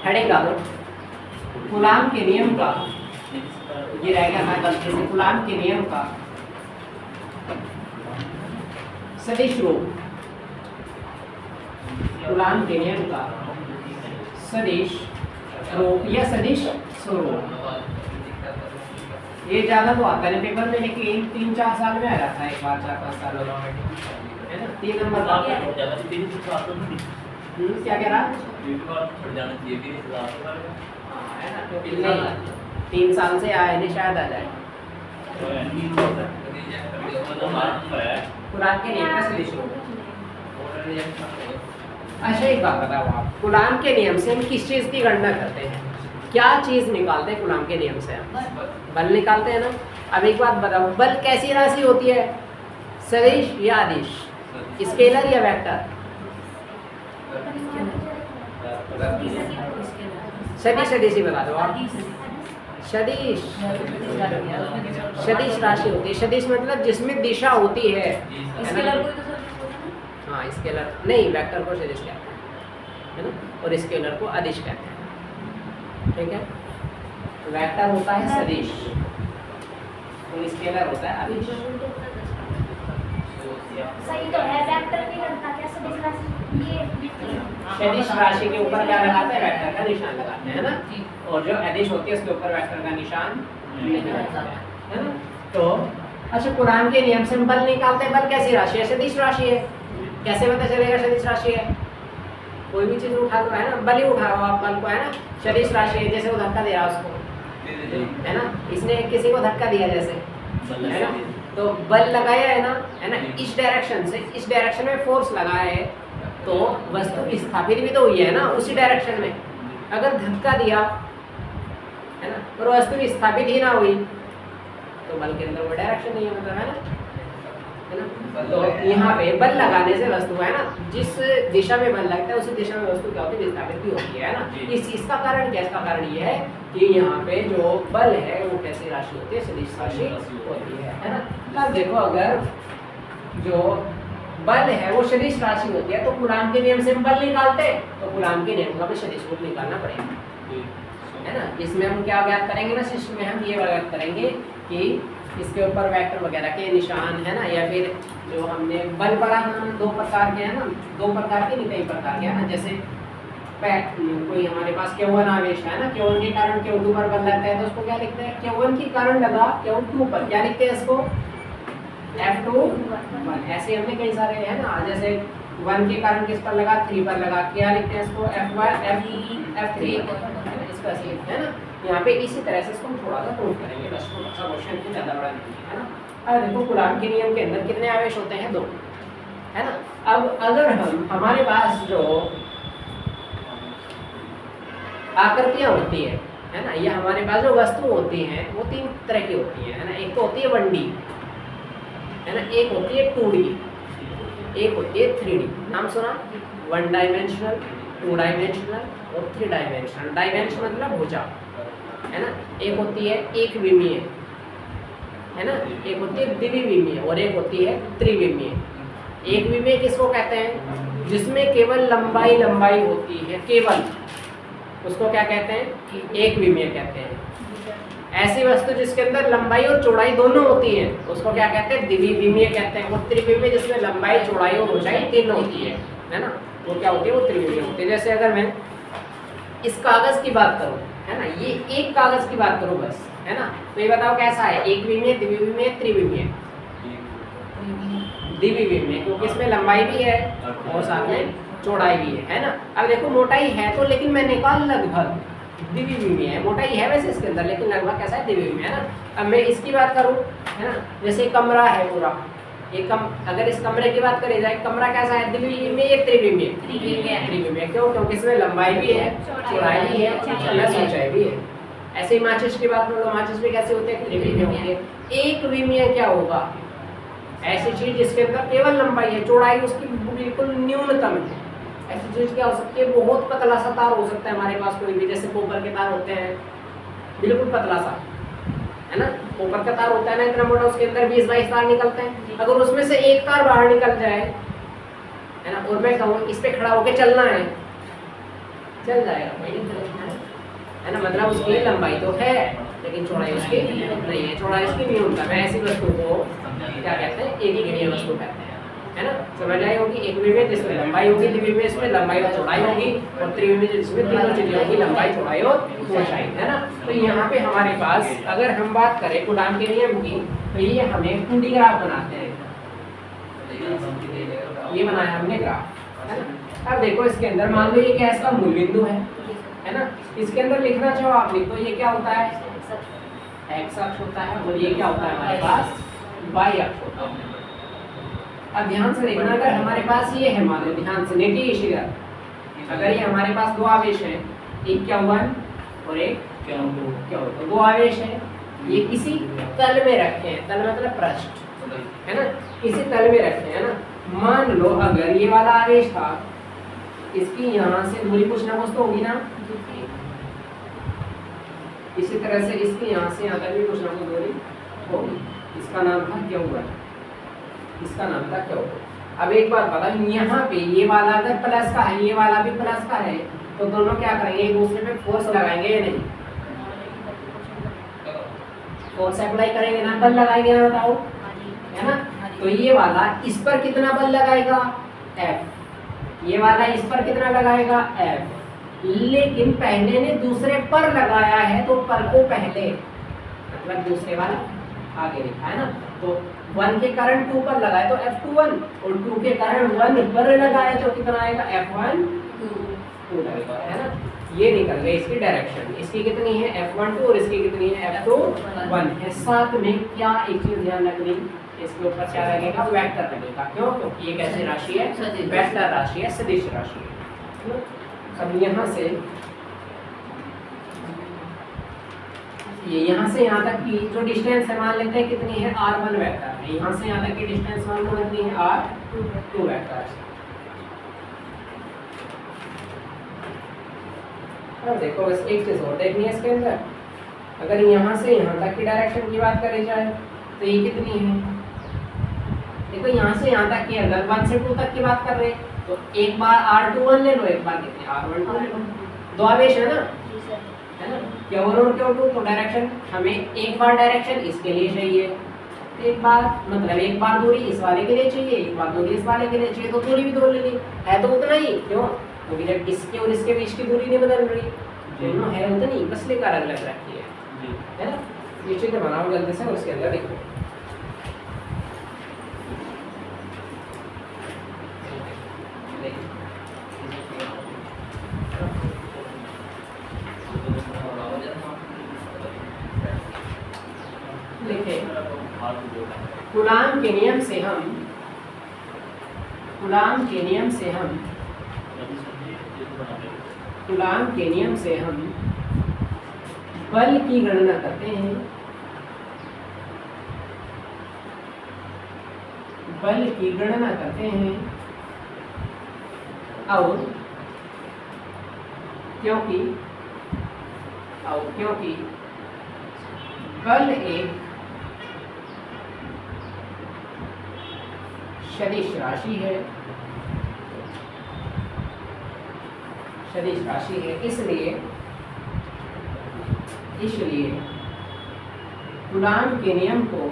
Heading डालो coulomb के नियम का, ये रहेगा हमारे गलती से, कूलाम के नियम का सदिश रूप, कूलाम के नियम का सदिश रूप या सदिश स्वरूप। ये ज़्यादा तो आता है पेपर में, लेकिन 3-4 साल में आ जाता है, एक बार 4-5 साल है ना। 3 नंबर का क्या कह रहा है ना, तो 3 साल से आए नहीं, शायद आ जाए। कुरान के नियम का सदिश रूप। अच्छा एक बात बताओ आप, कुरान के नियम से हम किस चीज़ की गणना करते हैं? क्या चीज़ निकालते हैं कुरान के नियम से? हम बल निकालते हैं ना। अब एक बात बताओ, बल कैसी राशि होती है? सदिश या अदिश, स्केलर या वेक्टर? सदिश अदिश बता दो आप। सदिश, सदिश राशि होती है। सदिश मतलब जिसमें दिशा होती है। हाँ स्केलर नहीं, वेक्टर को सदिश कहते हैं, है ना, और स्केलर को अदिश कहते हैं। ठीक है, वेक्टर होता है सदिश और स्केलर होता है अदिश। सही तो है, वेक्टर की गणना क्या सदिश राशि, ये सदिश राशि के ऊपर क्या लगाते हैं? वेक्टर का निशान लगाते हैं ना, और जो अदिश होती है उसके ऊपर वेक्टर का निशान नहीं लगाते हैं, है ना। तो अच्छा, कुरान के नियम से हम बल निकालते हैं। बल कैसी राशि है? सदिश राशि है। कैसे पता चलेगा सदिश राशि है? कोई भी चीज उठा लो, है ना, बल ही उठाओ आप बल को, है ना, सदिश राशि है। जैसे वो धक्का दे रहा है उसको, है ना, इसने किसी को धक्का दिया जैसे, है ना, तो बल लगाया है ना, इस डायरेक्शन से इस डायरेक्शन में फोर्स लगाया है, तो वस्तु विस्थापित भी तो हुई है ना उसी डायरेक्शन में। अगर धक्का दिया, है ना, और वस्तु विस्थापित ही ना हुई, तो बल के अंदर वो डायरेक्शन नहीं है, मतलब, है ना। तो यहाँ पे बल लगाने से वस्तु, है ना, जिस दिशा में बल लगता है उसी दिशा में वस्तु क्या होती है? विस्थापित भी होती है ना। इसका कारण क्या? इसका कारण ये है कि यहाँ पे जो बल है वो कैसी राशि होती है? सदिश राशि होती है ना। अब देखो, अगर जो बल है वो सदिश राशि होती है, तो कूलाम के नियम से हम बल निकालते हैं, तो कूलाम के नियम का हमें सदिश रूप निकालना पड़ेगा, है ना। इसमें हम क्या ज्ञात करेंगे ना, शिष्ट में हम ये ज्ञात करेंगे कि इसके ऊपर वेक्टर वगैरह के निशान, है ना, या फिर जो हमने बल पढ़ा था 2 प्रकार के, है ना, 2 प्रकार के नहीं, कई प्रकार के, है ना। जैसे कोई हमारे पास Q1 आवेश है ना, Q1 के कारण Q2 पर बल लगता है, तो उसको क्या लिखते हैं? Q1 के कारण लगा Q2 पर, क्या लिखते हैं इसको? F2 ऐसे हमने कई सारे, है ना, जैसे 1 के कारण किस पर लगा? 3 पर लगा, क्या लिखते हैं इसको? F3 इसका ऐसे लिखते हैं ना। यहाँ पे इसी तरह से इसको हम थोड़ा सा प्रूव करेंगे, बस थोड़ा सा क्वेश्चन की ज़्यादा बड़ा नहीं है ना। अब देखो, कूलाम के नियम के अंदर कितने आवेश होते हैं? 2, है ना। अब अगर हमारे पास जो आकृतियाँ होती है ना, या हमारे पास जो वस्तु होती हैं वो 3 तरह की होती है ना। एक तो होती है 1D, है ना, एक होती है 2D, एक होती है 3D। नाम सुना? 1 डायमेंशनल, 2 डायमेंशनल और 3 डायमेंशनल। डायमेंशन मतलब भुजा, है ना। एक होती है एक विमीय, है ना, एक होती है द्विविमीय और एक होती है त्रिविमीय। एक विमीय किसको कहते हैं? जिसमें केवल लंबाई लंबाई होती है, केवल, उसको क्या कहते हैं? कि एक विमीय कहते हैं। ऐसी वस्तु जिसके अंदर लंबाई और चौड़ाई दोनों होती है उसको क्या कहते हैं? द्विविमीय कहते हैं। और त्रिविमीय जिसमें लंबाई, चौड़ाई और ऊंचाई तीनों होती है ना, वो क्या होती है? वो त्रिविमीय होती है। जैसे अगर मैं इस कागज की बात करूं, है ना, ये एक कागज की बात करूं बस, है ना, तो ये बताओ कैसा है? एक विमीय, द्विविमीय, त्रिविमीय? द्विविमीय, क्योंकि इसमें लंबाई भी है और साथ में चौड़ाई भी है ना। अब देखो, मोटाई है तो, लेकिन मैंने कहा लगभग द्विविमीय है। मोटाई है वैसे इसके अंदर, लेकिन लगभग कैसा है? द्विविमीय, है ना। अब मैं इसकी बात करूं, है ना, जैसे कमरा है पूरा, ये अगर इस कमरे की बात करी जाए, कमरा कैसा है? द्विविमीय या त्रिविमीय? त्रिविमीय। क्यों? क्योंकि इसमें लंबाई भी है, चौड़ाई भी है, ऊंचाई भी है। ऐसे ही माचिस की बात करो, माचिस भी कैसे होते हैं? त्रिविमीय होते हैं। एक विमीय क्या होगा? ऐसी चीज जिसके अंदर केवल लंबाई है, चौड़ाई उसकी बिल्कुल न्यूनतम है। ऐसी चीज क्या हो सकती है? बहुत पतला सा तार हो सकता है हमारे पास, कोई भी, जैसे कॉपर के तार होते हैं, बिल्कुल पतला सा, है ना। कॉपर का तार होता है ना इतना मोटा, उसके अंदर 20-22 तार निकलते हैं। अगर उसमें से एक तार बाहर निकल जाए, है ना, और मैं कहूँ इस पे खड़ा होकर चलना है, चल जाएगा, कोई नहीं, है ना। मतलब उसकी लंबाई तो है लेकिन चौड़ाई उसकी नहीं है, चौड़ाई उसकी न्यूनतम है। ऐसी वस्तु को क्या कहते हैं, एकविमीय वस्तु कहते हैं, है ना। समझ आई होगी। एकविमीय जिसमें लंबाई होगी, द्विविमीय इसमें लंबाई और चौड़ाई होगी, और त्रिविमीय जिसमें तीनों चीजें होगी, लंबाई, चौड़ाई और ऊंचाई, है ना। तो यहाँ पे हमारे पास अगर हम बात करें कूलाम के नियम की, तो ये हमें 2D ग्राफ बनाते हैं। ये बनाया हमने ग्राफ, है ना। अब देखो इसके अंदर मान लो ये गैस का मूल बिंदु है ना। इसके अंदर लिखना चाहो आप लिखो, ये क्या होता है, एक्स अक्ष होता है, और ये क्या होता है हमारे पास, वाई अक्ष होता है। अब ध्यान से देखना, अगर हमारे पास ये है, मान लो ध्यान से देखिए, अगर ये हमारे पास दो आवेश हैं, एक Q1 और एक Q2, दो आवेश हैं, ये किसी तल में रखे हैं, तल मतलब पृष्ठ, है ना, किसी तल में रखे हैं ना। मान लो अगर ये वाला आवेश था, इसकी यहाँ से दूरी कुछ ना कुछ तो होगी ना, इसी तरह से इसकी यहाँ से यहाँ तक भी कुछ ना कुछ दूरी होगी। इसका नाम था Q1, इसका नाम था Q2। अब एक बात बता, यहाँ पे ये वाला अगर प्लस का है, ये वाला भी प्लस का है, तो दोनों क्या करेंगे, एक दूसरे पे फोर्स लगाएंगे या नहीं, फोर्स अप्लाई करेंगे ना, बल लगाएंगे ना, बताओ, है ना। तो ये वाला इस पर कितना बल लगाएगा, F, ये वाला इस पर कितना लगाएगा, F, लेकिन पहले ने दूसरे पर लगाया है, तो पर को पहले मतलब दूसरे वाला आगे लिखा है ना। तो 1 के कारण 2 पर लगाए तो F21, और 2 के कारण 1 पर लगाए तो कितना आएगा, F1 2 लगेगा, है ना। ये निकल गई इसकी डायरेक्शन, इसकी कितनी है F12 और इसकी कितनी है F21 है। साथ में क्या एक चीज ध्यान रखनी, इसके ऊपर क्या लगेगा, वेक्टर लगेगा। क्यों, क्योंकि ये कैसी राशि है, वेक्टर राशि है, सदिश राशि है। अब यहाँ से ये यहाँ से यहाँ तक की जो डिस्टेंस है, मान लेते हैं कितनी है, R1 वेक्टर है। यहाँ से यहाँ तक की डिस्टेंस मान लो कितनी है, R2 वेक्टर। अब देखो बस एक चीज और देखनी है इसके अंदर, अगर यहाँ से यहाँ तक की डायरेक्शन की बात करी जाए तो ये कितनी है, देखो यहाँ से यहाँ तक की, अगर 1 से 2 तक की बात कर रहे हैं तो एक बार R21 ले लो, एक बार कितने R12 ले लो, दो आवेश है ना, है ना, Q1 और Q2। तो डायरेक्शन हमें एक बार डायरेक्शन इसके लिए चाहिए, एक बार मतलब एक बार दूरी इस वाले के लिए चाहिए, एक बार दूरी इस वाले के लिए चाहिए, तो दूरी भी दो ले ली है, तो उतना ही। क्यों, क्योंकि जब इसके और इसके बीच की दूरी नहीं बदल रही, दोनों है उतनी, बस लेकर अलग अलग रखी है ना। ये चित्र बनाओ जल्दी से, उसके अंदर देखो, कूलाम के नियम से हम बल की गणना करते हैं, और क्योंकि बल एक सदिश राशि है, इसलिए कूलाम के नियम को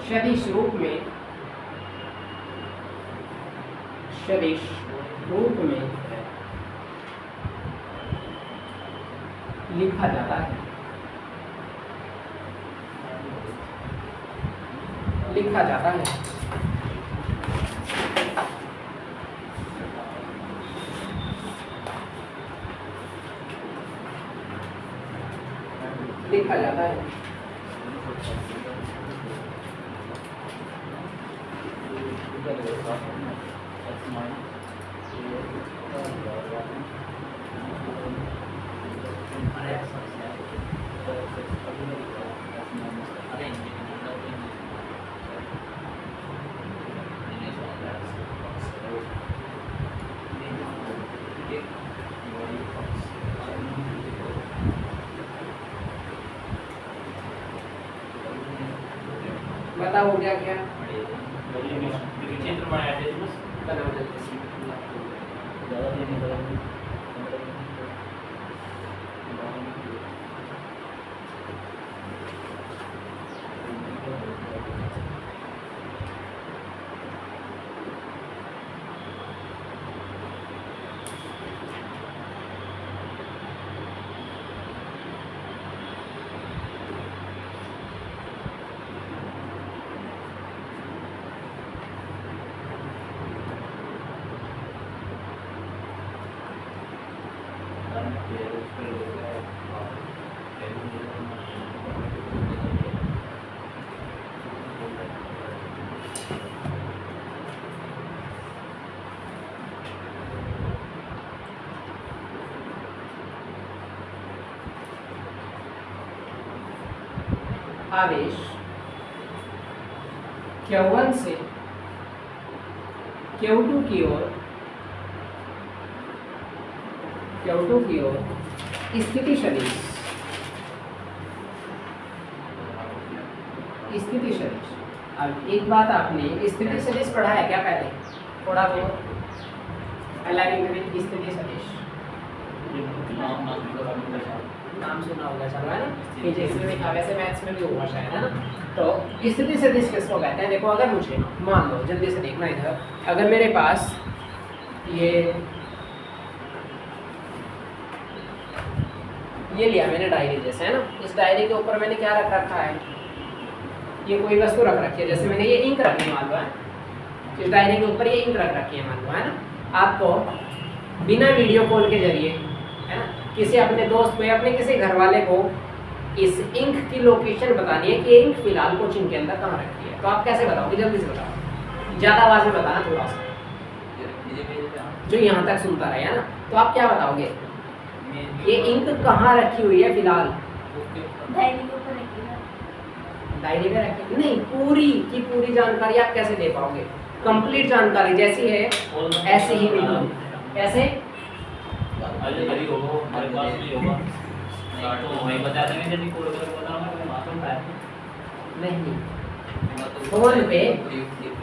सदिश रूप में लिखा जाता है, लिखा जाता है। पता हो गया क्या? चित्र बनाया थे बस बनाओ जल्दी से। ज़्यादा देने पड़ेंगे। आवेश Q1 से Q2 की ओर स्थिति सदिश अब एक बात आपने स्थिति सदिश पढ़ा है क्या पहले? थोड़ा बहुत अलाइनमेंट स्थिति सदिश नाम सुना होगा, चलो है ना, फिजिक्स में भी था, वैसे मैथ्स में भी होगा शायद, है ना। तो स्थिति सदिश किसको कहते हैं? देखो, अगर मुझे मान लो, जल्दी से देखना इधर, अगर मेरे पास ये लिया मैंने डायरी जैसे, है ना, इस डायरी के ऊपर मैंने क्या रख रखा है? ये कोई वस्तु रख रखी है, जैसे मैंने ये इंक रखी मान लो, है इस डायरी के ऊपर ये इंक रख रखी है मान लो, है ना। आपको बिना वीडियो कॉल के जरिए, है ना, किसी अपने दोस्त को या अपने किसी घर वाले को इस इंक की लोकेशन बतानी है कि ये इंक फिलहाल कोचिंग के अंदर कहाँ रखी है, तो आप कैसे बताओगे? जल्दी से बताओ, ज़्यादा आवाज़ में बताना थोड़ा सा, जो यहाँ तक सुनता रहे, है ना। तो आप क्या बताओगे? ये इंक कहाँ रखी हुई है फिलहाल? डायरी के ऊपर रखी है। डायरी में रखी नहीं, पूरी की पूरी जानकारी आप कैसे दे पाओगे? कंप्लीट जानकारी जैसी है ऐसे ही बिल्कुल, कैसे? अरे घरी होगा, हमारे पास भी होगा, नहीं तो वहीं बता देंगे, जब कोड करके बताऊंगा मैं मालूम है नहीं, फोन पे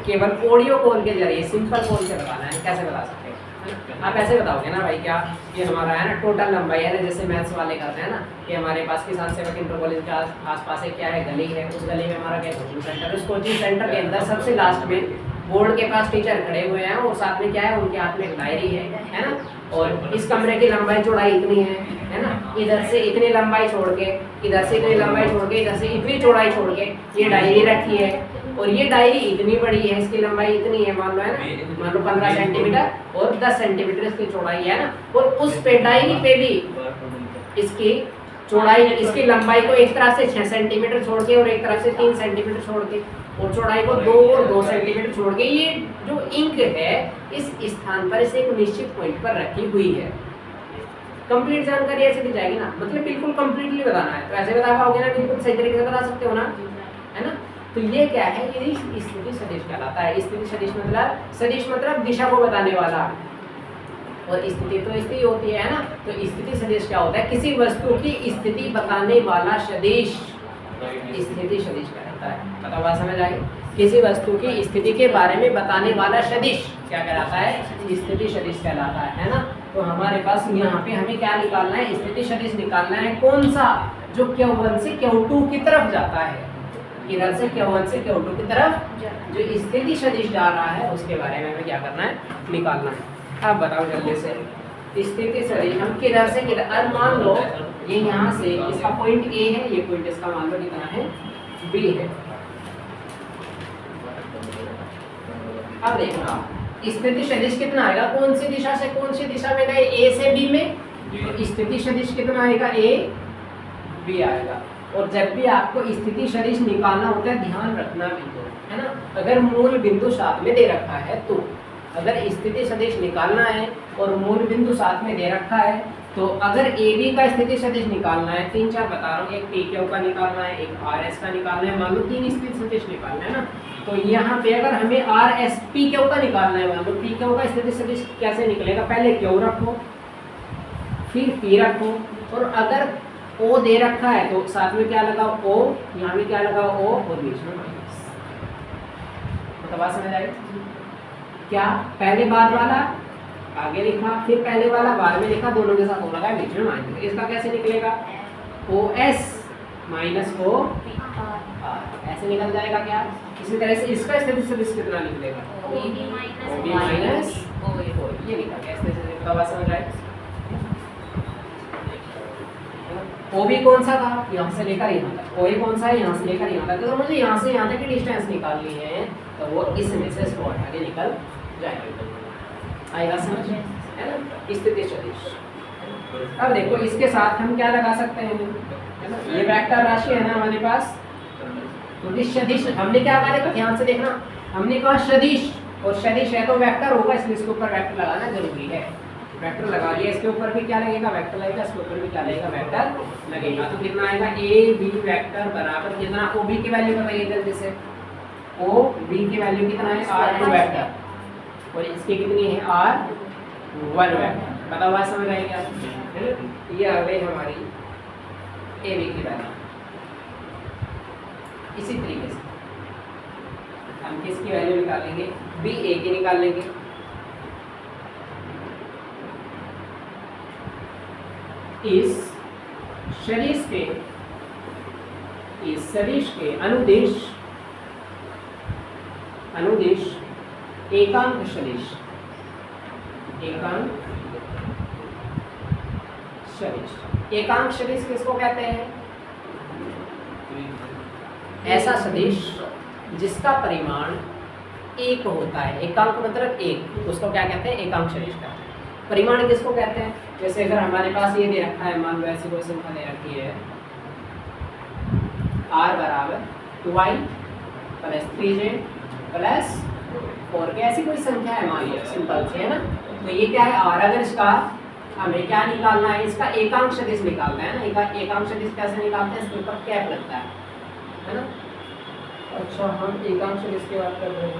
केवल ऑडियो कॉल के जरिए सिंपल कॉल से बताना है, कैसे बता सकते हो? आप ऐसे बताओगे ना भाई, क्या ये हमारा है ना टोटल लंबाई है ना, जैसे मैथ्स वाले करते हैं ना कि हमारे पास किसान सेवक इंटर कॉलेज के आसपास है, क्या है, गली है, उस गली में हमारा क्या कोचिंग सेंटर, उस कोचिंग सेंटर के अंदर सबसे लास्ट में बोर्ड के पास टीचर खड़े हुए हैं और साथ में क्या है, उनके हाथ में एक डायरी है ना, और इस कमरे की लंबाई चौड़ाई इतनी है ना, इधर से इतनी लंबाई छोड़ के, इधर से इतनी लंबाई छोड़ के, इधर से इतनी चौड़ाई छोड़ के ये डायरी रखी है, और ये डायरी इतनी बड़ी है, इसकी लंबाई इतनी है मान लो, है ना, मान लो 15 सेंटीमीटर और 10 सेंटीमीटर इसकी चौड़ाई है ना, और उस पे डायरी पे भी इसकी चौड़ाई, इसकी लंबाई को एक तरफ से 6 सेंटीमीटर छोड़ के और एक तरफ से 3 सेंटीमीटर छोड़ के, और चौड़ाई को 2 और 2 सेंटीमीटर छोड़ के, ये जो इंक है इस स्थान पर इसे एक निश्चित पॉइंट पर रखी हुई है। कंप्लीट जानकारी ऐसे दी जाएगी ना, मतलब बिल्कुल कंप्लीटली बताना है, तो ऐसे बता पाओगे ना, बिल्कुल सही तरीके से बता सकते हो ना, है ना। तो ये क्या है, ये स्थिति सदिश कहलाता है। स्थिति सदिश मतलब दिशा को बताने वाला, और स्थिति तो स्थिति होती है ना, तो स्थिति सदिश क्या होता है? किसी वस्तु की स्थिति बताने वाला सदिश स्थिति सदिश कहलाता है। पता बात समझ आई? किसी वस्तु की स्थिति के बारे में बताने वाला सदिश क्या कहलाता है? स्थिति सदिश कहलाता है ना। तो हमारे पास यहाँ पे हमें क्या निकालना है? स्थिति सदिश निकालना है। कौन सा? जो Q1 से Q2 की तरफ जाता है, इधर से Q1 से Q2 की तरफ जो स्थिति सदिश जा रहा है उसके बारे में हमें क्या करना है? निकालना है। अब बताओ जल्दी से, स्थिति सदिश हम किधर से किधर, अब मान लो ये यहाँ से इसका पॉइंट A है, ये पॉइंट इसका मान लो कितना है? B है। अब देखना स्थिति सदिश कितना आएगा, कौन सी दिशा से कौन सी दिशा में गए? A से B में, तो स्थिति सदिश कितना आएगा? A B आएगा। और जब भी आपको स्थिति सदिश निकालना होता है, ध्यान रखना बिंदु, है ना, अगर मूल बिंदु साथ में दे रखा है, तो अगर स्थिति सदिश निकालना है और मूल बिंदु साथ में दे रखा है, तो अगर AB का स्थिति सदिश निकालना है, 3-4 बता रहा हूँ, एक PQ का निकालना है, एक RS का निकालना है, मान लो 3 स्थिति सदिश निकालना है ना, तो यहाँ पे अगर हमें RS PQ का निकालना है, मान लो PQ का स्थिति सदिश कैसे निकलेगा? पहले Q रखो, फिर P रखो, और अगर O दे रखा है तो साथ में क्या लगाओ? O, यहाँ में क्या लगाओ? O, और बीच में माइनस। तो बात समझ आई? क्या पहले बाद वाला आगे लिखा, फिर पहले वाला बाद में लिखा, दोनों के साथ हो लगा, बीच में माइनस। इसका कैसे निकलेगा? OS माइनस O ऐसे निकल जाएगा क्या? इसी तरह से इसका स्थिति सदिश कितना निकलेगा? OB माइनस OA, ये निकल गया। इस तरह से बात समझ आई? OB कौन सा था? यहाँ से लेकर यहाँ तक। OA कौन सा है? यहाँ से लेकर यहाँ तक। तो मुझे यहाँ से यहाँ तक की डिस्टेंस निकालनी है, तो वो इसमें से स्पॉट आगे निकल जाएगा। आएगा समझ, है ना? स्थिति सदिश। अब देखो इसके साथ हम क्या लगा सकते हैं, है ना? ये वेक्टर राशि है ना हमारे पास, तो इस सदिश हमने क्या कहा, देखो ध्यान से देखना, हमने कहा सदिश, और सदिश है तो वेक्टर होगा, इसलिए इसके ऊपर वेक्टर लगाना जरूरी है। वेक्टर लगा दिया, इसके ऊपर भी क्या लगेगा? वेक्टर लगेगा, इसके ऊपर भी क्या लगेगा? वेक्टर लगेगा। तो कितना आएगा? AB वेक्टर बराबर कितना? OB की वैल्यू बताइए जल्दी से। OB की वैल्यू कितना है? R2 वेक्टर, और इसकी कितनी है? R1 vector. बताओ बात समझ आई क्या? ये आ गई हमारी AB की वैल्यू। इसी तरीके से हम किसकी वैल्यू निकालेंगे? BA की निकाल लेंगे। इस सदिश के अनुदिश एकांक सदिश, एकांक सदिश किसको कहते हैं? ऐसा सदिश जिसका परिमाण एक होता है। एकांक मतलब एक, उसको क्या कहते हैं? एकांक सदिश कहते हैं। परिमाण किसको कहते हैं? जैसे अगर हमारे पास ये दे रखा है, मान लो ऐसी कोई संख्या दे रखी है, R बराबर 2i प्लस 3j प्लस 4, ऐसी कोई संख्या है मान लिया, सिंपल से, है ना? तो ये क्या है? R। अगर इसका हमें क्या निकालना है? इसका एकांक सदिश निकालना है ना। एकांक सदिश कैसे निकालते हैं? इसके ऊपर कैप लगता है ना? अच्छा, हम एकांक सदिश की बात कर रहे हैं,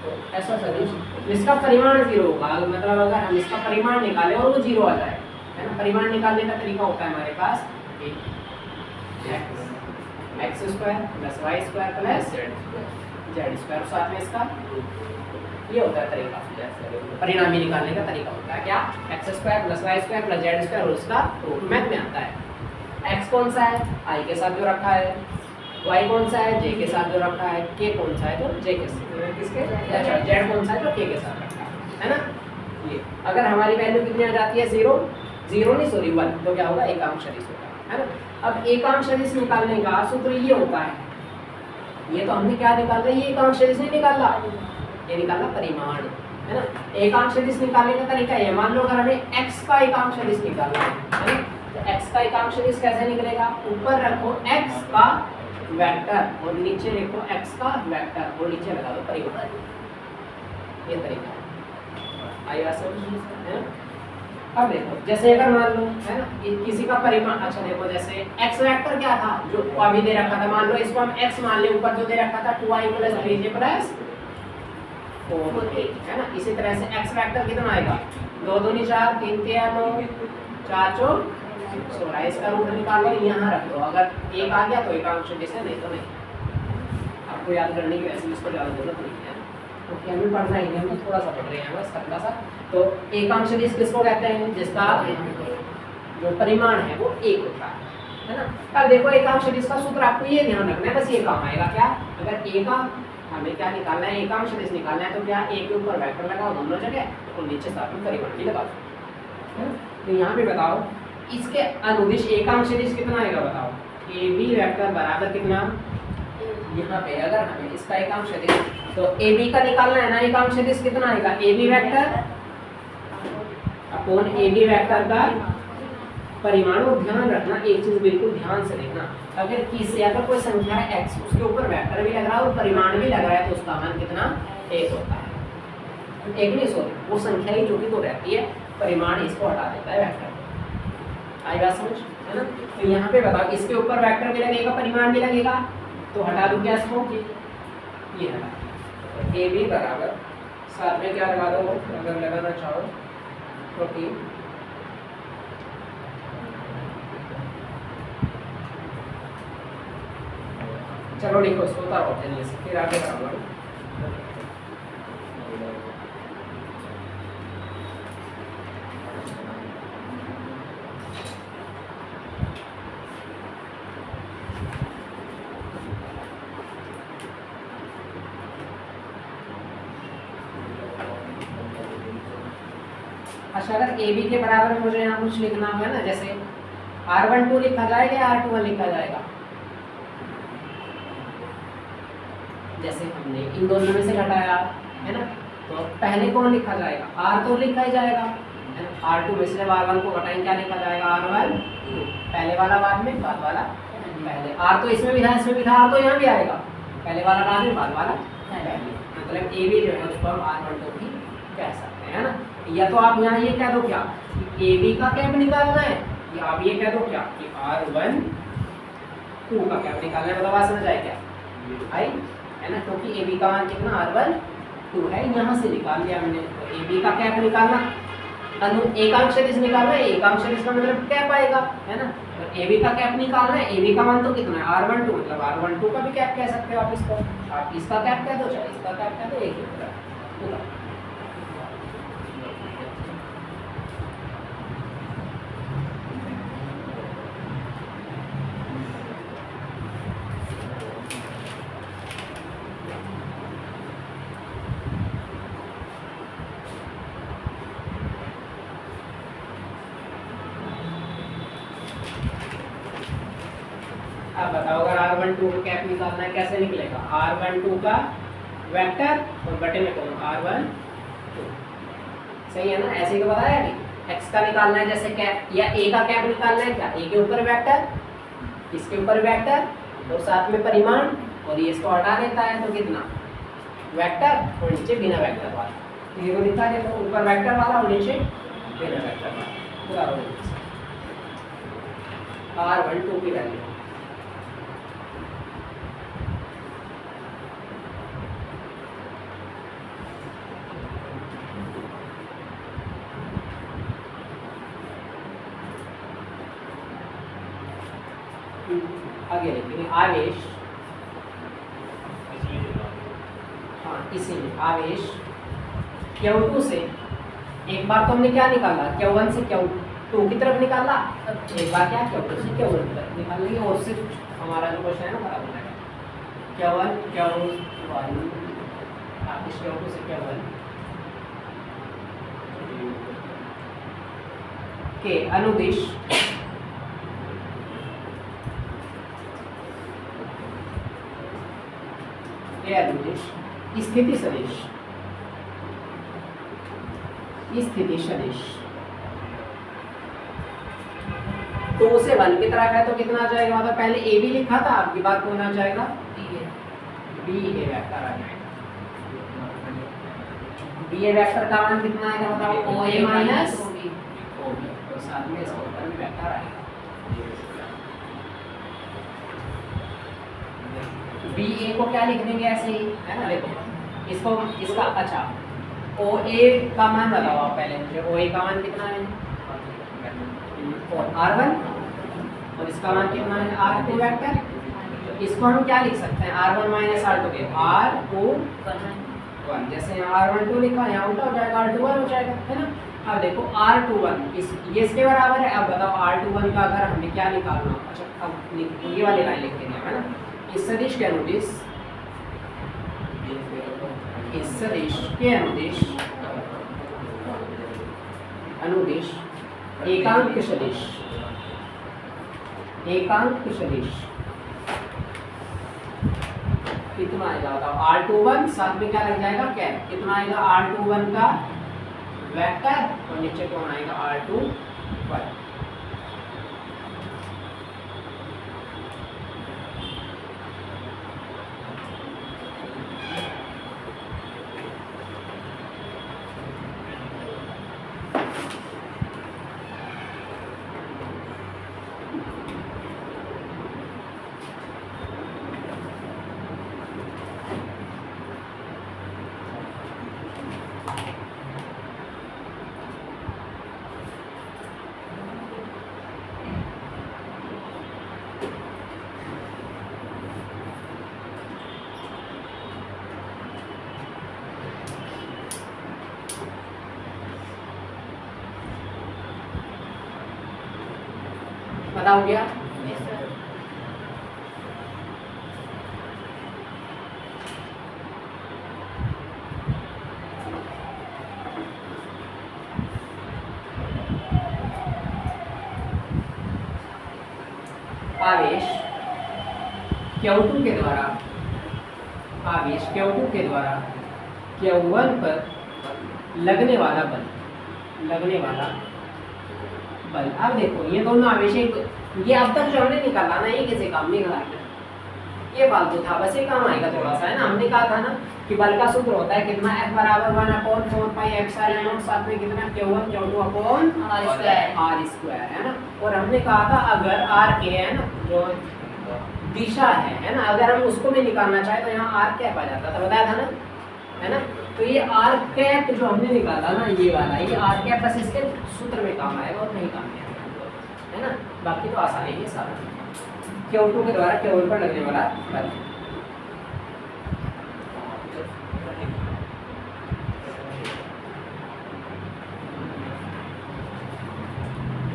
तो ऐसा सदिश जिसका परिमाण 0 होगा, मतलब अगर हम इसका परिमाण निकालें और वो 0 आ जाए, है ना? परिमाण निकालने का तरीका होता है हमारे पास x square plus y square plus z square, साथ में इसका ये होता है तरीका, परिणामी निकालने का तरीका होता है क्या? x square plus y square plus z square, और उसका रूट मैथ में आता है। x कौन सा है? i के साथ जो रखा है। y कौन सा है? j के साथ जो रखा है। k कौन सा है? तो j के साथ, किसके? अच्छा, z कौन सा है? तो k के साथ रखा है ना? ये अगर हमारी वैल्यू कितनी आ जाती है? 0 नहीं, सॉरी 1, तो क्या होगा? एकांक सदिश होगा, है ना? अब एकांक सदिश निकालने का सूत्र ये होता है, ये तो हमने क्या निकाला? ये एकांक सदिश नहीं निकाला, ये निकाला परिमाण, है ना? एकांक सदिश निकालने का तरीका ये, मान लो अगर हमें x का एकांक सदिश निकालना है ना, तो x का एकांक सदिश कैसे निकलेगा? ऊपर रखो x का वेक्टर और नीचे लिखो x का वेक्टर और नीचे लगा दो परिमाण। ये तरीका है, आई बात समझ, है ना? अब देखो, जैसे अगर मान लो, है ना, किसी का परिमाण, अच्छा देखो जैसे x वेक्टर क्या था जो अभी दे रखा था, मान लो इसको हम x मान ले, ऊपर जो दे रखा था 2i प्लस 3j प्लस 4, है ना? इसी तरह से x वेक्टर कितना आएगा? 2 दूनी 4, 3 3 9, 4 4 16, इसका रूट निकाल लो, यहाँ रख दो। अगर 1 आ गया तो एकांक सदिश है, नहीं तो नहीं। आपको याद करने की वैसे इसको ज़्यादा जरूरत नहीं है, क्योंकि हमें पढ़ना ही है, हम थोड़ा सा पढ़ रहे हैं बस, हल्का सा। तो एकांक सदिश किसको कहते हैं? जिसका जो परिमाण है वो 1 होता है ना? अब देखो एकांक सदिश का सूत्र आपको ये ध्यान रखना है, बस ये काम आएगा क्या? अगर a का हमें क्या निकालना है? एकांक सदिश निकालना है, तो क्या a के ऊपर वेक्टर लगाओ दोनों जगह और नीचे साथ में परिमाण भी लगाओ, है ना? तो यहाँ पे बताओ इसके अनुदिश एकांक सदिश कितना आएगा? बताओ। AB वेक्टर बराबर कितना? यहाँ पे अगर हमें इसका एकांक सदिश, तो AB का निकालना है ना, एकांक सदिश कितना आएगा? AB vector upon AB vector का परिमाण। और ध्यान रखना एक चीज बिल्कुल ध्यान से देखना, अगर किसी अगर कोई संख्या है x, उसके ऊपर वेक्टर भी लग रहा है और परिमाण भी लग रहा है, तो उसका मान कितना? 1 होता है। 1 नहीं, सॉरी, वो संख्या ही जो कि तो रहती है, परिमाण इसको हटा देता है वेक्टर। आई बात समझ, है ना? तो यहाँ पे बताओ इसके ऊपर वेक्टर भी लगेगा, परिमाण भी लगेगा, तो हटा दूं क्या इसको? ये हटा, AB बराबर साथ में क्या लगा दो अगर लगाना चाहो तो कि चलो लिखो, सोता रहो जल्दी से, फिर आगे बढ़ाऊंगा। अच्छा अगर ए बी के बराबर मुझे यहाँ कुछ लिखना है ना, जैसे R12 लिखा जाएगा या R21 लिखा जाएगा? जैसे हमने इन दोनों में से घटाया है ना, तो पहले कौन लिखा जाएगा? R तो लिखा ही जाएगा है ना। R2 में से जब R1 को घटाएंगे क्या लिखा जाएगा? R1 पहले वाला बाद में, बाद वाला पहले। R तो इसमें भी था, इसमें भी था, R तो यहाँ भी आएगा, पहले वाला बाद में, बाद वाला पहले। मतलब ए बी जो है उसको हम R12 भी कह सकते हैं ना। या तो आप यहाँ ये कह दो क्या कि ए बी का कैप निकालना है, या आप ये कह दो क्या कि R12 का कैप निकालना है। मतलब बात समझ आए क्या? आई है ना, क्योंकि ए बी का मान कितना R12 है, यहाँ से निकाल लिया हमने। तो ए बी का कैप निकालना, एकांक सदिश निकालना है, एकांक सदिश का मतलब कैप आएगा है ना। तो ए बी का कैप निकालना है, ए बी का मान तो कितना है? R12, मतलब R12 का भी कैप कह सकते हो आप इसको। आप इसका कैप कह दो, चाहे इसका कैप कह दो, एक ही पूरा। अब बताओ अगर R12 का कैप निकालना है कैसे निकलेगा? R12 का वेक्टर और बटे में कौन? R12 सही है ना, ऐसे ही तो बताया कि x का निकालना है जैसे कैप, या a का कैप निकालना है क्या? a के ऊपर वेक्टर, इसके ऊपर वेक्टर और साथ में परिमाण, और ये इसको हटा देता है तो कितना? वेक्टर और नीचे बिना वेक्टर वाला। तो ये को दिखा देता हूँ, ऊपर वेक्टर वाला और नीचे बिना वेक्टर वाला पूरा हो जाएगा। R12 की वैल्यू आगे लिखेंगे आवेश, हाँ इसीलिए आवेश Q2 से एक बार तो हमने क्या निकाला? Q1 से Q2 की तरफ निकाला, एक बार क्या Q2 से Q1 की तरफ निकाल लेंगे, और सिर्फ हमारा जो क्वेश्चन है ना बराबर हो जाएगा। Q1 Q1 इस Q2 से Q1 के अनुदिश स्थिति सदिश, स्थिति सदिश 2 से 1 की तरफ है तो कितना आ जाएगा? मतलब पहले ए बी लिखा था, अब की बात कौन आ जाएगा? बी ए वेक्टर आ जाएगा। बी ए वेक्टर का मान कितना आएगा बताओ? ओ ए माइनस ओ बी, तो साथ में इसके ऊपर भी वेक्टर आएगा। बी ए को क्या लिख देंगे ऐसे ही है ना, देखो इसको इसका अच्छा ओ ए का मान बताओ आप पहले मुझे। ओ ए का मान कितना है? और R1 और इसका मान कितना है? R2 vector. तो इसको हम क्या लिख सकते हैं? R1 माइनस R2 के R21, जैसे यहाँ R12 लिखा यहाँ उल्टा हो जाएगा, R21 हो जाएगा है ना। अब देखो R21 ये इसके बराबर है। अब बताओ R21 का अगर हमें क्या निकालना? अच्छा अब ये वाली लाइन लिख देंगे है ना। इस सदिश के अनुदिश, इस सदिश के अनुदिश, अनुदिश एकांक सदिश, एकांक सदिश कितना आएगा बताओ? R21 साथ में क्या लग जाएगा? कैप। कितना आएगा? R21 का वेक्टर और नीचे कौन आएगा? R21। बताओ क्या? Q2 के द्वारा आवेश Q2 के द्वारा Q1 पर लगने वाला बल, अब देखो ये दोनों आवेश ये अब तक जो हमने निकाला ना, ये किसी काम नहीं निकाला, ये फालतू था, बस ये काम आएगा थोड़ा सा, है ना। हमने कहा था ना कि बल का सूत्र होता है कितना, F बराबर 1/4 पाई एप्सिलॉन नॉट, साथ में कितना Q1 Q2 upon r square, है ना। और हमने कहा था अगर r के, है ना, जो दिशा है ना, अगर हम उसको भी निकालना चाहे तो यहाँ r कैप आ जाता था, बताया था ना, है ना। तो ये r कैप जो हमने निकाला ना, ये वाला, ये r कैप बस इसके सूत्र में काम आएगा और नहीं काम आएगा, है ना। बाकी तो आसानी है सारा। Q2 के द्वारा Q1 पर लगने वाला बल,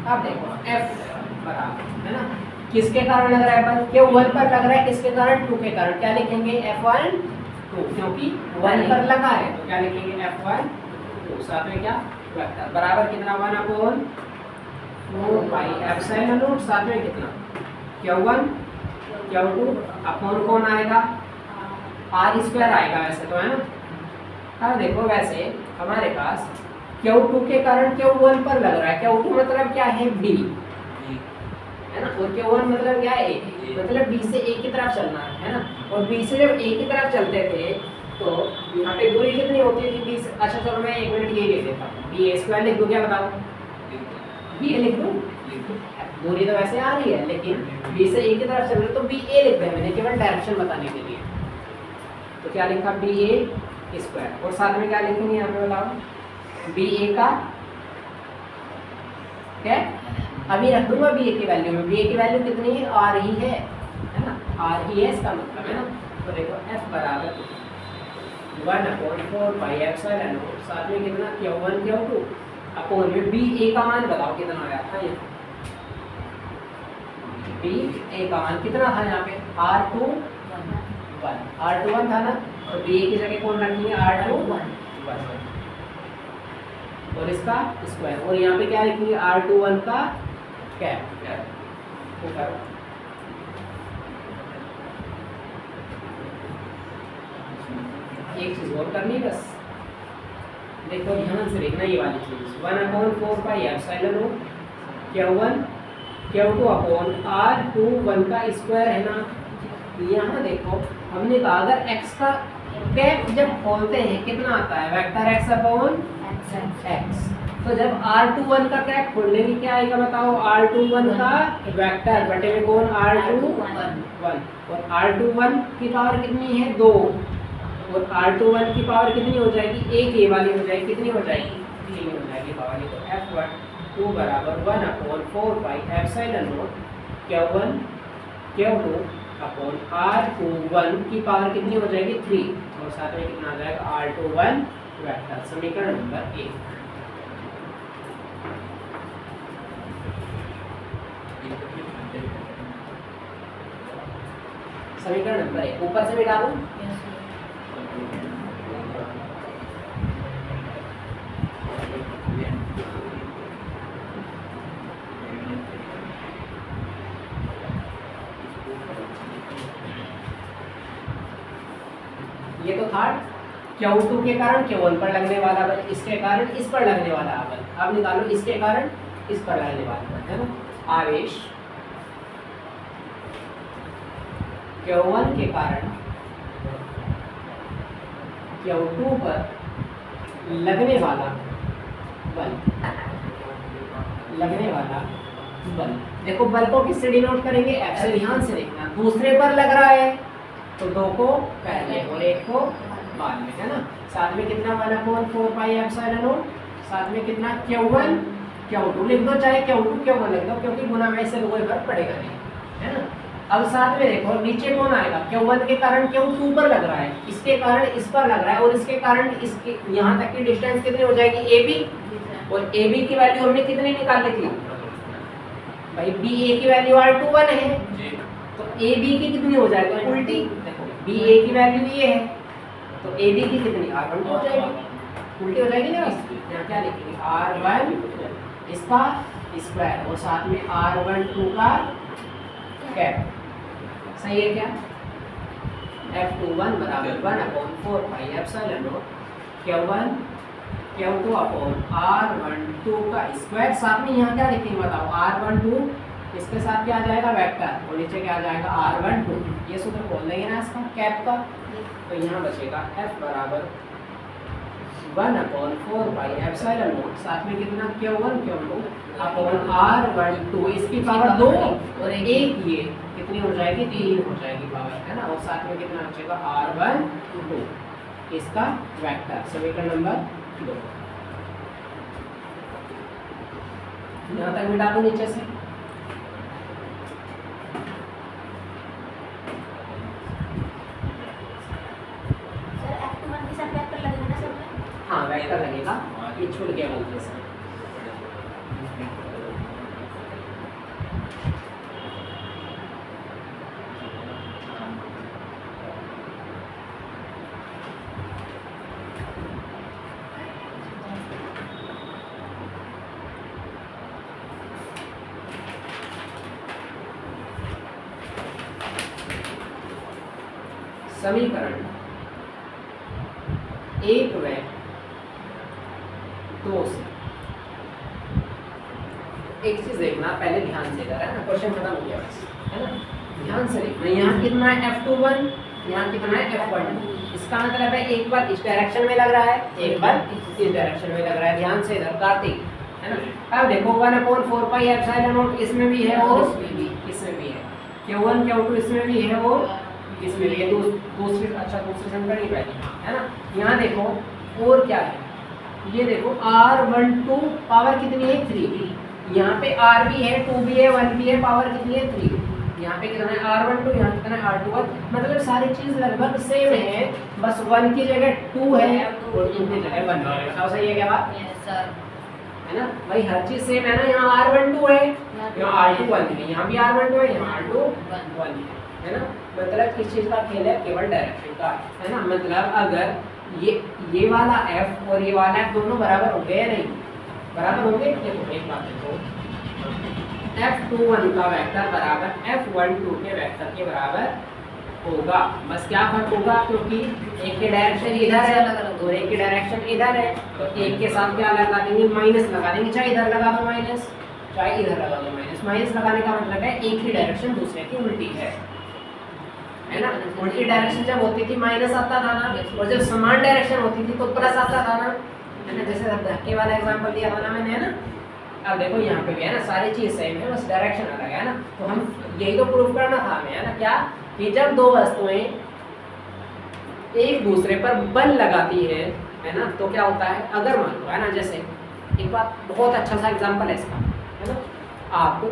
अब देखो F बराबर, है ना, किसके कारण लग रहा है बल, Q1 पर लग रहा है, किसके कारण, 2 के कारण। क्या लिखेंगे, F1 2, क्योंकि 1 पर लगा है तो क्या लिखेंगे, F1 2, साथ में क्या वेक्टर बराबर कितना, 1/4 पाई एप्सिलॉन नॉट, साथ में कितना Q1 Q2 अपॉन कौन आएगा, r स्क्वायर आएगा वैसे तो, है ना। अब देखो वैसे हमारे पास Q2 के कारण Q1 पर लग रहा है, Q2 मतलब क्या है, B, है ना, और Q1 मतलब क्या है, A, मतलब B से A की तरफ चलना है ना। और B से जब A की तरफ चलते थे तो यहाँ पे दूरी कितनी होती थी, B से, अच्छा चलो मैं 1 मिनट ये लिख देता हूँ, BA स्क्वायर लिख दूँ, क्या बताओ, BA लिख दूँ, दूरी तो वैसे आ रही है, लेकिन B से A की तरफ चल रहे तो BA लिख दिया मैंने, केवल डायरेक्शन बताने के लिए। तो क्या लिखा, BA स्क्वायर, और साथ में क्या लिखेंगे यहाँ पे बताओ, BA का क्या, अभी रख दूंगा BA की वैल्यू में, BA की वैल्यू कितनी है, R ही है ना, R ही है इसका मतलब, है ना। तो देखो F बराबर 1/4 पाई एप्सिलॉन नॉट, साथ में कितना Q1 Q2 अपॉन में BA का मान बताओ कितना आया था, ये BA का मान कितना था यहाँ पे, R21 था ना, तो BA की जगह कौन रखेंगे, R21 और इसका स्क्वायर, और यहाँ पे क्या लिखेंगे, R21 का कैप ऊपर। एक चीज और करनी बस, देखो ध्यान से देखना ये वाली चीज, 1/4 pi epsilon not Q1 Q2 upon R21 का स्क्वायर, है ना। यहाँ देखो हमने कहा अगर x का कैप जब खोलते हैं कितना आता है, वेक्टर x अपॉन x, तो जब R21 का कैप खोलने की क्या आएगा बताओ, R21 का वेक्टर बटे में कौन, R21, और R21 की पावर कितनी है, 2, और R21 की पावर कितनी हो जाएगी, एक ये वाली हो जाएगी, कितनी हो जाएगी, 3 हो जाएगी पावर। तो F12 बराबर 1/4 pi epsilon not Q1 Q2 upon R21 की पावर कितनी हो जाएगी, 3, और साथ में कितना आ जाएगा, R21 वेक्टर। समीकरण नंबर 1। समीकरण नंबर 1 ऊपर से भी डालूं, ये तो था Q2 के कारण Q1 पर लगने वाला बल, इसके कारण इस पर लगने वाला बल। अब निकालो इसके कारण इस पर लगने वाला बल, है ना। आवेश Q1 के कारण Q2 पर लगने वाला बल, देखो बल को किससे डिनोट करेंगे, F से। ध्यान से देखना, दूसरे पर लग रहा है तो 2 को पहले और 1 को बाद में, है ना। साथ में कितना 1/4 पाई एप्सिलॉन नॉट, साथ में कितना Q1 Q2 लिख दो, चाहे Q2 Q1 लिख दो, क्योंकि गुना में से कोई फर्क पड़ेगा नहीं, है ना। अब साथ में देखो नीचे कौन आएगा, Q1 के कारण Q2 पर लग रहा है, इसके कारण इस पर लग रहा है, और इसके कारण इसके यहाँ तक की डिस्टेंस कितनी हो जाएगी, AB, और AB की वैल्यू हमने कितनी निकाली थी भाई, BA की वैल्यू R21 है, तो AB की कितनी हो जाएगी, उल्टी। देखो BA की वैल्यू ये है तो AB की कितनी, R12 हो जाएगी, उल्टी हो जाएगी ना। यहाँ क्या लिखेंगे, R1 इसका स्क्वायर और साथ में R12 का कैप, सही है क्या। F21 बराबर 1/4 pi epsilon not Q1 Q2 upon R12 का स्क्वायर। साथ में यहाँ क्या लिखेंगे बताओ, R12 इसके साथ क्या आ जाएगा वेक्टर और नीचे क्या आ जाएगा R12। ये सूत्र बोल देंगे ना इसका कैप का। तो यहाँ बचेगा F बराबर 1/4 पाई एप्सिलॉन नॉट, साथ में कितना Q1 Q2 अपॉन R12 इसकी पावर 2 और एक ये कितनी हो जाएगी 3 हो जाएगी पावर, है ना। और साथ में कितना बचेगा R12 इसका वेक्टर, समीकरण नंबर 2। यहाँ तक मिटा दो नीचे से। सर F21 के साथ वेक्टर लगेगा ना सब में? हाँ वेक्टर लगेगा, ये छूट गया गलती से। समीकरण 1 व 2 से एक चीज देखना पहले ध्यान से इधर, है ना, क्वेश्चन खत्म हो गया बस, है ना। ध्यान से देखना यहाँ कितना है F21, यहाँ कितना है F12। इसका मतलब है एक बार इस डायरेक्शन में लग रहा है, एक बार इस डायरेक्शन में लग रहा है। ध्यान से इधर कार्तिक, है ना। अब देखो 1/4 पाई एप्सिलॉन नॉट इसमें भी है और इसमें भी है, Q1 Q2 इसमें भी है और इसमें भी है। दूसरी दूसरी समीकरण ही पहली, है ना। यहाँ देखो और क्या है, ये देखो R12 पावर कितनी है 3, यहाँ पे R भी है 2 भी है 1 भी है, पावर कितनी है 3। यहाँ पे कितना है R12, यहाँ कितना है R21, मतलब सारी चीज लगभग सेम है, बस 1 की जगह 2 है और 2 की जगह 1 है। बताओ सही है क्या बात? है ना भाई, हर चीज सेम है ना। यहाँ R12 है, यहाँ R21 है, यहाँ भी R12 है, यहाँ R21 है ना। मतलब किस चीज का खेल है, केवल डायरेक्शन का, है ना। मतलब अगर ये वाला F और ये वाला F दोनों बराबर हो गए या नहीं, बराबर होंगे। देखो एक बात देखो, F21 का वेक्टर बराबर F12 के वेक्टर के बराबर होगा। बस क्या फर्क होगा, क्योंकि एक की डायरेक्शन इधर है और एक की डायरेक्शन इधर है, तो एक के साथ क्या लगा देंगे, माइनस लगा देंगे। चाहे इधर लगा दो माइनस, चाहे इधर लगा दो माइनस। माइनस लगाने का मतलब है एक की डायरेक्शन दूसरे की उल्टी है ना। उल्टी डायरेक्शन जब होती थी माइनस आता था ना, और जब समान डायरेक्शन होती थी तो प्लस आता था ना, है ना। जैसे धक्के वाला एग्जांपल दिया था ना मैंने, है ना। अब देखो यहाँ पे भी है ना, सारी चीज सेम है, बस डायरेक्शन अलग है ना। तो हम यही तो प्रूफ करना था हमें, है ना, क्या कि जब दो वस्तुएं एक दूसरे पर बल लगाती है ना, तो क्या होता है। अगर मान लो, है ना, जैसे एक बात बहुत अच्छा सा एग्जांपल है इसका, है ना। आप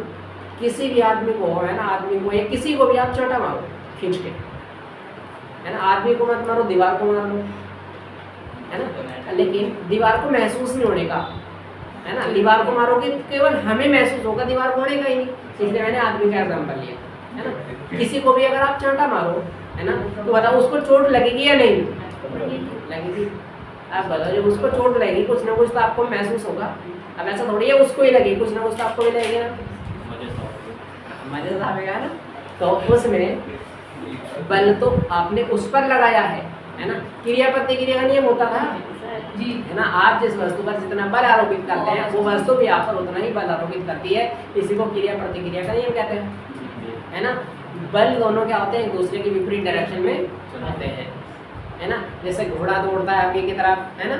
किसी भी आदमी को, है ना, आदमी को या किसी को भी आप चोटा मारो खींच के, है ना। आदमी को मत मारो, दीवार को मार लो, है ना। लेकिन दीवार को महसूस नहीं होने का, है ना। दीवार को मारोगे केवल हमें महसूस होगा, दीवार को होने का ही नहीं। इसलिए मैंने आदमी का एग्जांपल लिया, है ना। किसी को भी अगर आप चांटा मारो, है ना, तो बताओ उसको चोट लगेगी या नहीं लगेगी? आप बताओ, जब उसको चोट लगेगी कुछ ना कुछ तो आपको महसूस होगा। अब ऐसा थोड़ी है उसको ही लगेगी, कुछ ना कुछ तो आपको भी लगेगा ना, मजे से आएगा ना। तो उसमें बल तो आपने उस पर लगाया है ना। क्रिया प्रतिक्रिया का नियम होता था जी, है ना। आप जिस वस्तु पर जितना बल आरोपित करते हैं वो वस्तु भी आप पर उतना ही बल आरोपित करती है। इसी को क्रिया प्रतिक्रिया का नियम कहते हैं, है ना। बल दोनों क्या होते हैं, एक दूसरे के विपरीत डायरेक्शन में होते हैं, है ना। जैसे घोड़ा दौड़ता है आगे की तरफ, है ना,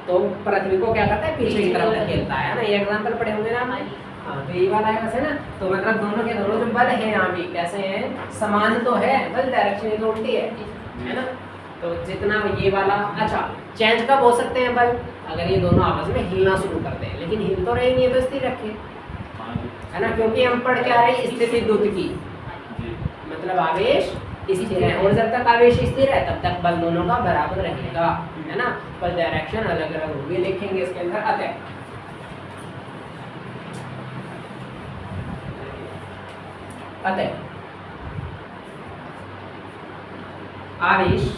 तो पृथ्वी को क्या करता है, पीछे की तरफ धकेलता है ना। ये एग्जांपल पढ़े होंगे ना। हाँ, तो ये वाला है वैसे ना। तो मतलब दोनों के दोनों जो बल है यहाँ भी कैसे हैं, समान तो है, बल डायरेक्शन तो उल्टी है ना। तो जितना ये वाला, अच्छा चेंज कब हो सकते हैं बल, अगर ये दोनों आपस में हिलना शुरू करते हैं। लेकिन हिल तो रहे नहीं है तो स्थिर रखे, है ना। क्योंकि हम पढ़ के आ रहे हैं स्थिति द्रुत की, मतलब आवेश स्थिर है, और जब तक आवेश स्थिर है तब तक बल दोनों का बराबर रहेगा, है ना। बल डायरेक्शन अलग अलग होगी, लिखेंगे इसके अंदर। अतः आवेश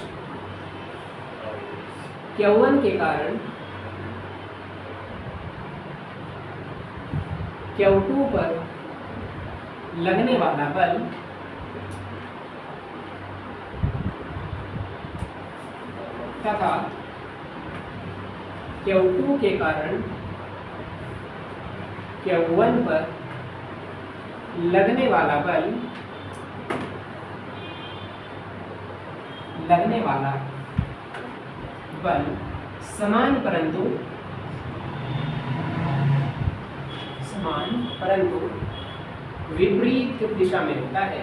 Q1 के कारण Q2 पर लगने वाला बल तथा Q2 के कारण Q1 पर लगने वाला बल समान परंतु विपरीत दिशा में होता है।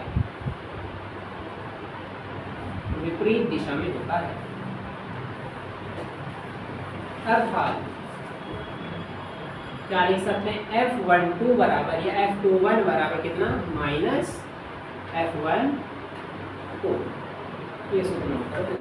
अर्थात क्या लिख सकते हैं, F12 बराबर या F21 बराबर कितना, माइनस F12। ये सूत्र